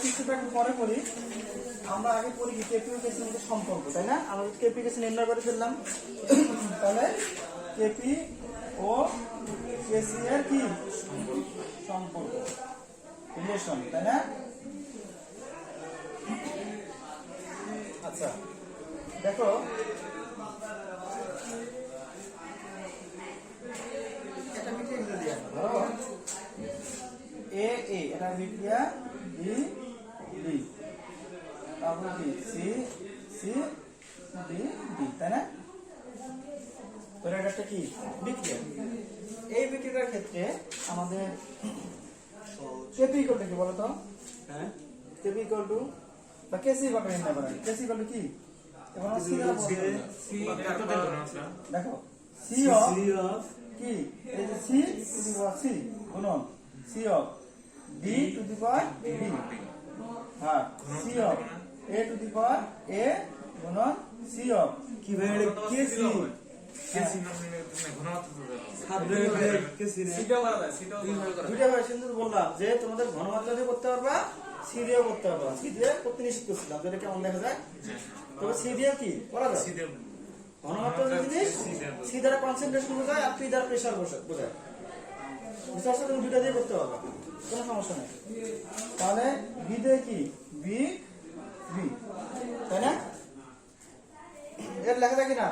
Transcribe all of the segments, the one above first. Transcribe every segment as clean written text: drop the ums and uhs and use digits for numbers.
কিছুটা একটু পরে করি। আমরা আগে করি কি কেপি ও কেসির মধ্যে সম্পর্ক, তাই না? আমরা কেপি কেসি নির্ণয় করে ফেললাম। তাহলে কেপি ও কেসি এর কি সম্পর্ক, রিলেশন, তাই না? আচ্ছা দেখো এটা বিক্রিয়া দিয়ে ধরো এ এ এটা বিক্রিয়া বি বি তারপর কি সি সি ডি ডি, তাই না? তো এটা কি বিক্রিয়া। এই বিক্রিয়ার ক্ষেত্রে আমাদের কেপি ইকুয়াল টু কি বলো তো? হ্যাঁ, কেপি ইকুয়াল টু বা কেসি ইকুয়াল টু নির্ণয় করা। কেসি ইকুয়াল টু কি? এখন সি দ্বারা দেখো সি অফ কি, এই যে C to the power C গুণন C of D to the power D, হ্যাঁ C of A to the power A গুণন সি অফ কি ভাই এটা কেসি কেসি না দুইটা ভাই সুন্দর বললাম যে তোমাদের ঘনমাত্রা দিয়ে করতে পারবা, সি দিয়েও করতে পারবা। সি দিয়ে করতে নিষেধ করছিলাম, যেটা কেমন দেখা যায়। তবে সি দিয়ে কি করা যায়? ঘনমাত্রা জিনিস সি দ্বারা কনসেন্ট্রেশন বোঝায় আর পি দ্বারা প্রেসার বোঝায়। বুঝতে পারছো? তুমি দুইটা দিয়ে করতে পারবা, কোনো সমস্যা নেই। তাহলে বি দিয়ে কি বি বি, তাই না? এর লেখা যায় কিনা?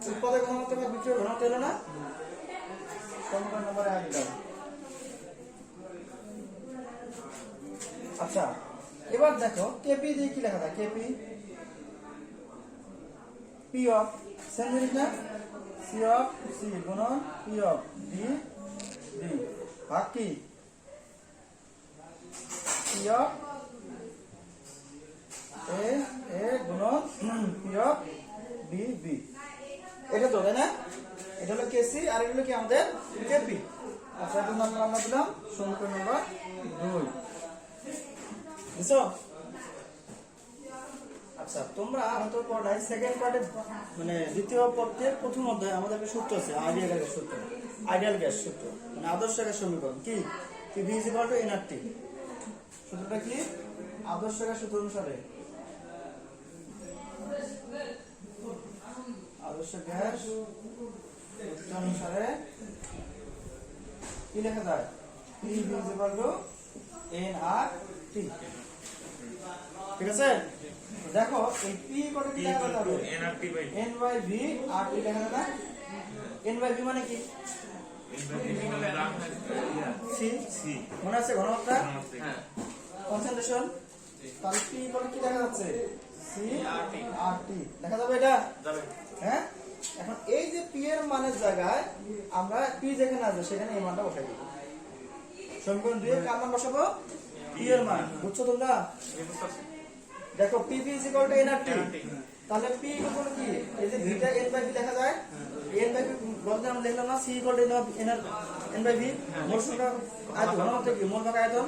উৎপাদক ঘনমাত্রা বা বিক্রিয় ঘনমাত্রা এলো না? সমীকরণ নম্বরে আগে দাও। আচ্ছা এবার দেখো কেপি দিয়ে কি লেখা যায়? কেপি পি অফ সেম জিনিস না, সি অফ সি গুণন পি অফ ডি ডি ভাগ কি পি অফ এ এ গুণন পি অফ বি বি। এটা তো তাই না? এটা হলো কেসি আর এটা হলো কি আমাদের কেপি। আচ্ছা এখন আমরা দিলাম সমীকরণ নম্বর 2, বুঝছো? আচ্ছা তোমরা হয়তো পড়াই সেকেন্ড পার্টে মানে দ্বিতীয় পত্রের প্রথম অধ্যায়ে আমাদের একটা সূত্র আছে, আইডিয়াল গ্যাস সূত্র। আইডিয়াল গ্যাস সূত্র মানে আদর্শ গ্যাস সমীকরণ কি V is equal to nRT. সূত্রটা কি? আদর্শ গ্যাস সূত্র অনুসারে আদর্শ গ্যাস সূত্র অনুসারে কি লেখা যায়? P is equal to NRT. ঠিক আছে? দেখো এই পি কত কি লেখা যাবে? NRT by N by V R T লেখা যাবে। এন বাই ভি মানে কি? সি সি মনে আছে ঘনমাত্রা, হ্যাঁ কনসেন্ট্রেশন। তাহলে পি কত কি দেখা যাচ্ছে? সি আর টি লেখা যাবে এটা যাবে। হ্যাঁ। এখন এই যে পি এর মানের জায়গায় আমরা পি যেখানে আছে সেখানে এই মানটা বসাই দেব। সমীকরণ 2 এর কার মান বসাবো? পি এর মান। বুঝছো তোমরা? দেখো P P is equal to nRT. তাহলে পি ইকুয়াল টু কি? এই যে ভিটা এন বাই ভি লেখা যায়। এন বাই ভি বলতে আমরা লিখলাম না C equal to N by V. Mole সংখ্যা আয়তন ঘনমাত্রা কি? মোল ভাগ আয়তন।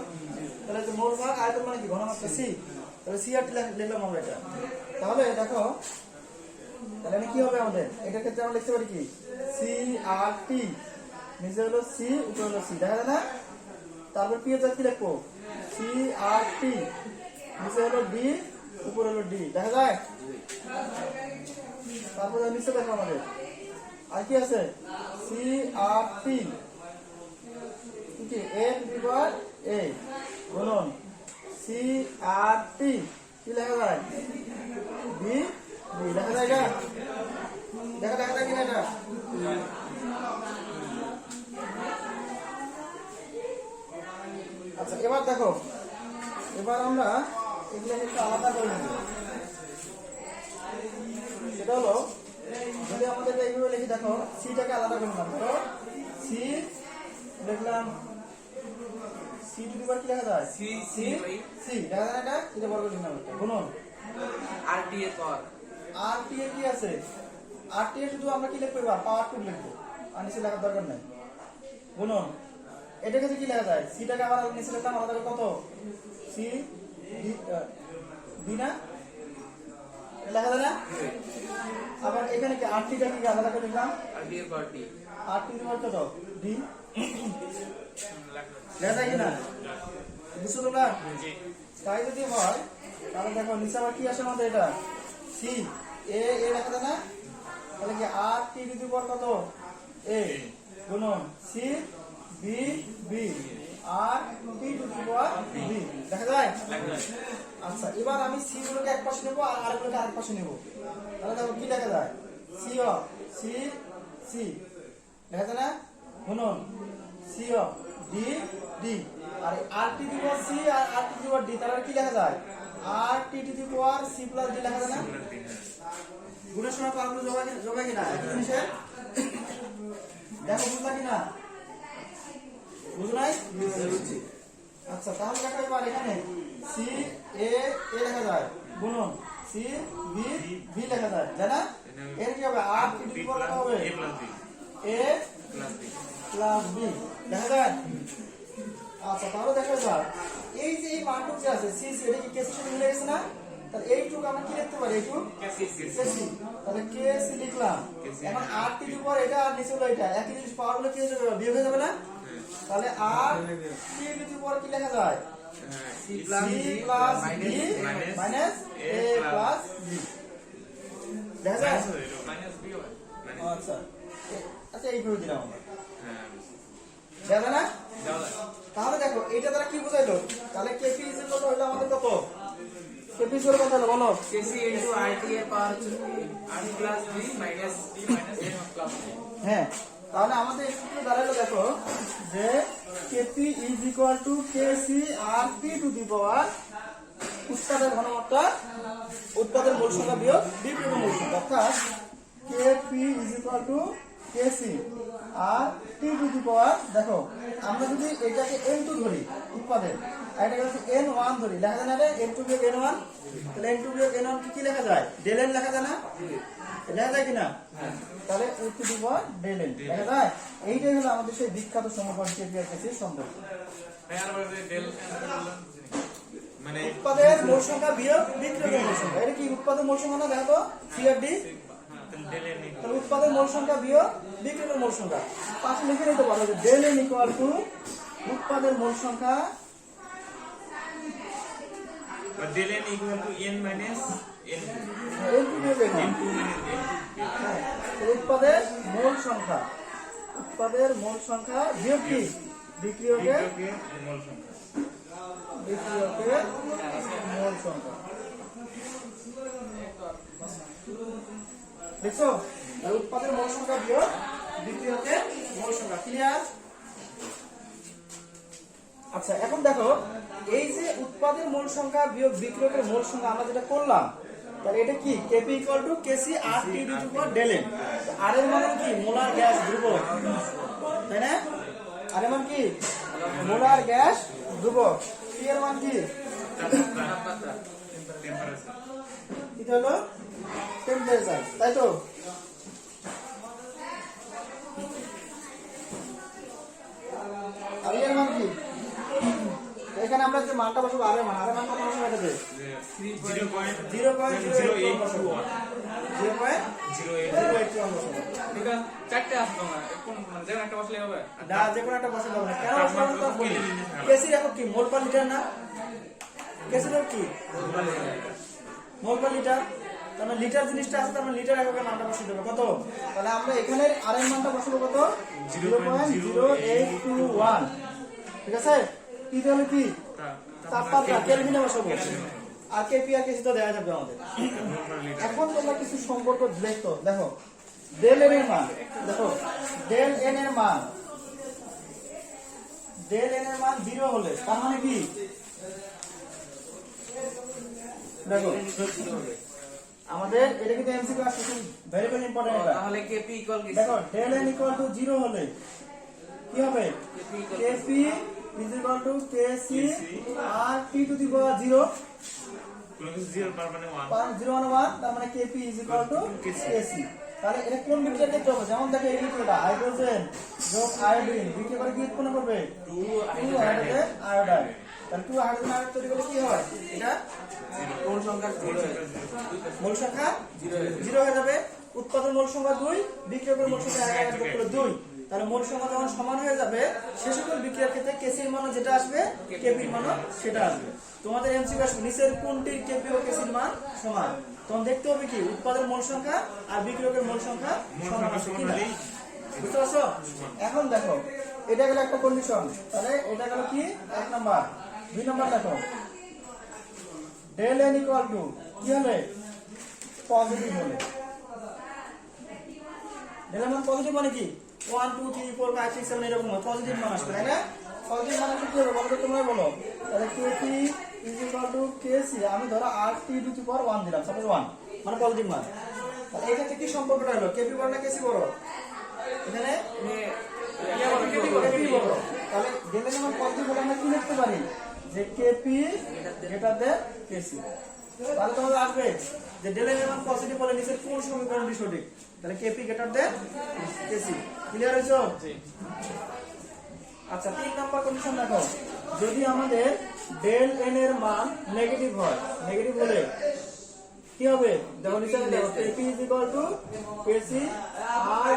তাহলে যে মোল ভাগ আয়তন মানে কি? ঘনমাত্রা সি। তাহলে সি আর টি লিখলাম আমরা এটা। তাহলে দেখো তাহলে কি হবে আমাদের? এটার ক্ষেত্রে আমরা লিখতে পারি কি সি আর টি, নিচে হলো সি উপরে হলো সি, দেখা যায় না? তারপর পি এর জায়গায় কি লিখবো? সি আর টি, নিচে হলো ডি উপরে হলো ডি, দেখা যায়? তারপর নিচে দেখো আমাদের আর কি আছে? সি আর টি কি এ টু দি পাওয়ার এ গুণন সি আর টি কি লেখা যায়? বি বি লেখা যায়। এটা দেখা দেখা যায় কিনা এটা? আচ্ছা এবার দেখো, এবার আমরা এগুলো একটু আলাদা করে নেব। সেটা হলো যদি আমাদের এইভাবে লিখি, দেখো সিটাকে আলাদা করে নিলাম। ধরো সি লিখলাম সি টু দি পাওয়ার কি লেখা যায়? সি সি সি দেখা যায় এটা? এটা বড় করে নিলাম এটা গুণন আর টি এর পাওয়ার আর টি এর কি আছে? আর টি এর শুধু আমরা কি লিখবো? এবার পাওয়ার টু লিখবো, আর নিচে লেখার দরকার নাই। গুণন এটাকে কি লেখা যায়? সিটাকে আবার নিচে লিখলাম আলাদা করে কত? সি ডি না লেখা যায় না? আবার এখানে কি আর টিটা কি আলাদা করে লিখলাম? আর টি এর পাওয়ার টি আর টি এর কত? ডি লেখা যায় কিনা? বুঝছো তোমরা? তাই যদি হয় তাহলে দেখো নিচে আবার কি আসে আমাদের এটা সি এ এ লেখা যায় না, তাহলে কি আর টি টু দি পাওয়ার কত এ গুণন C B B R T to the power B দেখা যায়। আচ্ছা এবার আমি সি গুলোকে এক পাশে নেবো আর আর গুলোকে আরেক পাশে নেবো, তাহলে দেখো কি লেখা যায় সি অফ সি সি দেখা যায় না গুণন C of D D R R T to the power C R R T to the power D, তাহলে কি লেখা যায় R T to the power C plus D লেখা যায় না। গুণের সময় পাওয়ারগুলো যোগায় কিনা একই জিনিসের, দেখো বুঝলা কিনা, বুঝো নাই? আচ্ছা তাহলে দেখো এবার এখানে সি এ এ লেখা যায় গুণন সি বি বি লেখা যায় তাই না। এর কি হবে আর টি টু দি পাওয়ার কত হবে এ প্লাস বি দেখা যায়। আচ্ছা তাহলে দেখা যায় এই যে এই মানটুক যে আছে সি সি এটা কি কেসির সাথে মিলে গেছে না, তাহলে এইটুকু আমরা কি লিখতে পারি এইটুকু কেসি, তাহলে কেসি লিখলাম। এখন আর টি টু দি পাওয়ার এটা আর নিচে হলো এটা একই জিনিস পাওয়ার গুলো কি হয়ে যাবে বিয়োগ হয়ে যাবে না, তাহলে আর টি টু দি পাওয়ার কি লেখা যায় C plus B minus A plus B দেখা যায়। আচ্ছা আচ্ছা এইভাবে দিলাম আমরা দেখা যায় না। তাহলে দেখো এটা দ্বারা কি বোঝাইলো, তাহলে কেপি ইজ ইকুয়াল টু হলো আমাদের কত কেপি ইজ কত হলো বলো কেসি ইনটু আরটি এর পাওয়ার হচ্ছে R plus B minus A plus B. হ্যাঁ তাহলে আমাদের সূত্র দাঁড়ালো দেখো যে KP is equal to KC R T to the power উৎপাদের ঘনমাত্রা উৎপাদের মোল সংখ্যা বিয়োগ বিক্রিয়কের মোল সংখ্যা, অর্থাৎ KP is equal to KC R T to the power দেখো আমরা যদি এটাকে n2 ধরি উৎপাদের আর এটাকে যদি n1 ধরি লেখা যায় না রে n2 বিয়োগ n1, তাহলে n2 বিয়োগ n1 কি লেখা যায় ডেল n লেখা যায় না, লেখা যায় কিনা, তাহলে a to the power del n লেখা যায়। এইটাই হলো আমাদের সেই বিখ্যাত সমীকরণ কেপি আর কেসির সম্পর্ক, মানে উৎপাদের মোল সংখ্যা বিয়োগ বিক্রিয়কের মোল সংখ্যা। এটা কি উৎপাদের মোল সংখ্যা না দেখো তো সি আর ডি, তাহলে উৎপাদের মোল সংখ্যা বিয়োগ বিক্রিয়কের মোল সংখ্যা পাশে লিখে নিতে পারো যে ডেল এন ইকুয়াল টু উৎপাদের মোল সংখ্যা del n equal to n minus n n two বিয়োগ n উৎপাদের মোল সংখ্যা উৎপাদের মোল সংখ্যা বিয়োগ কি বিক্রিয়কের মোল সংখ্যা বিক্রিয়কের মোল সংখ্যা দেখছো, উৎপাদের মোল সংখ্যা বিয়োগ বিক্রিয়কের মোল সংখ্যা ক্লিয়ার। আচ্ছা এখন দেখো এই যে উৎপাদের মোল সংখ্যা বিয়োগ বিক্রিয়কের মোল সংখ্যা আমরা যেটা করলাম, তাহলে এটা কি KP equal to KC R T to the power del N, আর এর মানে কি মোলার গ্যাস ধ্রুবক তাই না, আর এর মানে কি মোলার গ্যাস ধ্রুবক, টি এর মান কি এটা হলো টেম্পারেচার তাই তো। আর এর মান কি এখানে আমরা যে মানটা বসাবো আর এর মান কত বসাবো এটাতে 0.081 বসাবো 0.081 বসাবো এটা চারটে আছে তোমরা কোন মানে যেকোনো একটা বসলে হবে না যে কোনো একটা বসাবো না কেন বসাবো তো বলি কেসি রাখো কি মোল পার লিটার না, কেসি রাখো কি মোল পার লিটার, তাহলে লিটার জিনিসটা আছে তাহলে লিটার এককের মানটা বসিয়ে দেবে কত, তাহলে আমরা এখানে আর এর মানটা বসাবো কত 0.0821 ঠিক আছে। কি তাহলে কি তাপমাত্রা কেলভিনে বসাবো আর কেপি আর কেসি তো দেওয়া যাবে আমাদের। এখন তোমরা কিছু সম্পর্ক দেখো দেখো ডেল এন এর মান দেখো ডেল এন এর মান 0 হলে তার মানে কি দেখো আমাদের এটা কিন্তু এমসিকিউ আসছে ভেরি ভেরি ইম্পর্টেন্ট এটা, তাহলে কেপি ইকুয়াল কি দেখো ডেল এন ইকুয়াল টু 0 হলে কি হবে KP is equal to KC R T to the power 0 0 পার মানে 1 0 মানে 1 তার মানে KP is equal to KC. তাহলে এটা কোন বিক্রিয়া ক্ষেত্রে হবে, যেমন দেখো এই বিক্রিয়াটা হাইড্রোজেন যোগ আয়োডিন বিক্রিয়া করে কি উৎপন্ন করবে 2 হাইড্রোজেন আয়োডাইড, তাহলে 2 হাইড্রোজেন আয়োডাইড তৈরি করলে কি হয় এটা মোল সংখ্যা 0 মোল সংখ্যা 0 হয়ে যাবে, উৎপাদন মোল সংখ্যা 2 বিক্রিয়কের মোল সংখ্যা 1 যোগ করলে 2, তাহলে মোল সংখ্যা যখন সমান হয়ে যাবে সে সকল বিক্রিয়ার ক্ষেত্রে কেসির মান যেটা আসবে কেপির মান সেটা আসবে। তোমাদের এমসিকিউ আসবে নিচের কোনটির কেপি ও কেসির মান সমান, তখন দেখতে হবে কি উৎপাদনের মোল সংখ্যা আর বিক্রিয়কের মোল সংখ্যা সমান আছে কিনা, বুঝতে পারছো? এখন দেখো এটা গেল একটা কন্ডিশন, তাহলে এটা গেল কি 1 নাম্বার। 2 নাম্বার দেখো del n ইকুয়াল টু কি হবে পজিটিভ হলে, del মান পজিটিভ মানে কি 1 2 3 4 5 6 7 এরকম পজিটিভ মান আসবে, তাই না? পজিটিভ মানে কি হবে বলো তো, তোমরা বলো। তাহলে kp is equal two kc, আমি ধরো rt টু দি পাওয়ার 1 দিলাম, সাপোজ 1 মানে পজিটিভ মান। তাহলে এই ক্ষেত্রে কি সম্পর্কটা হলো, kp বড় না kc বড়? এখানে kp বড়। তাহলে del n মান পজিটিভ হলে আমরা কি লিখতে পারি যে kp গ্রেটার দেন kc। তাহলে তোমাদের আসবে যে del n এর মান পজিটিভ হলে নিচের কোন সমীকরণটি সঠিক, তাহলে kp greater than kc। Clear হইছো? আচ্ছা 3 নাম্বার কন্ডিশন দেখো, যদি আমাদের del n এর মান নেগেটিভ হয়, নেগেটিভ হলে কি হবে দেখো নিচে দেখো kp kc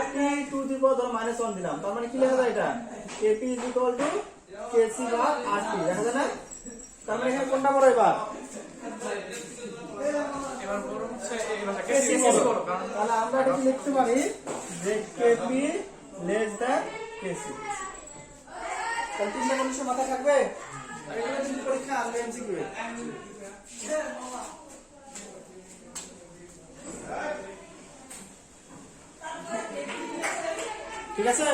rt to the power -1 দিলাম, তার মানে কি লেখা যায় এটা kp kc বা rt, দেখা যায় না? তার মানে এখানে কোনটা বড় এবার? এবার বড় হচ্ছে এই ভাষা kc কেসি বড়। বড়, কারণ তাহলে আমরা এটা কি লিখতে পারি যে kp লেস দ্যান kc। তাহলে 3 নম্বর কন্ডিশন মাথায় থাকবে, আর এগুলো কিন্তু পরীক্ষা আসবে এমসিকিউ এ। ঠিক আছে?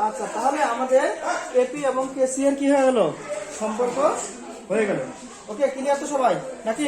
আচ্ছা তাহলে আমাদের এপি এবং কেসি এর কি হয়ে গেল সম্পর্ক হয়ে গেল। ওকে ক্লিয়ার তো সবাই নাকি?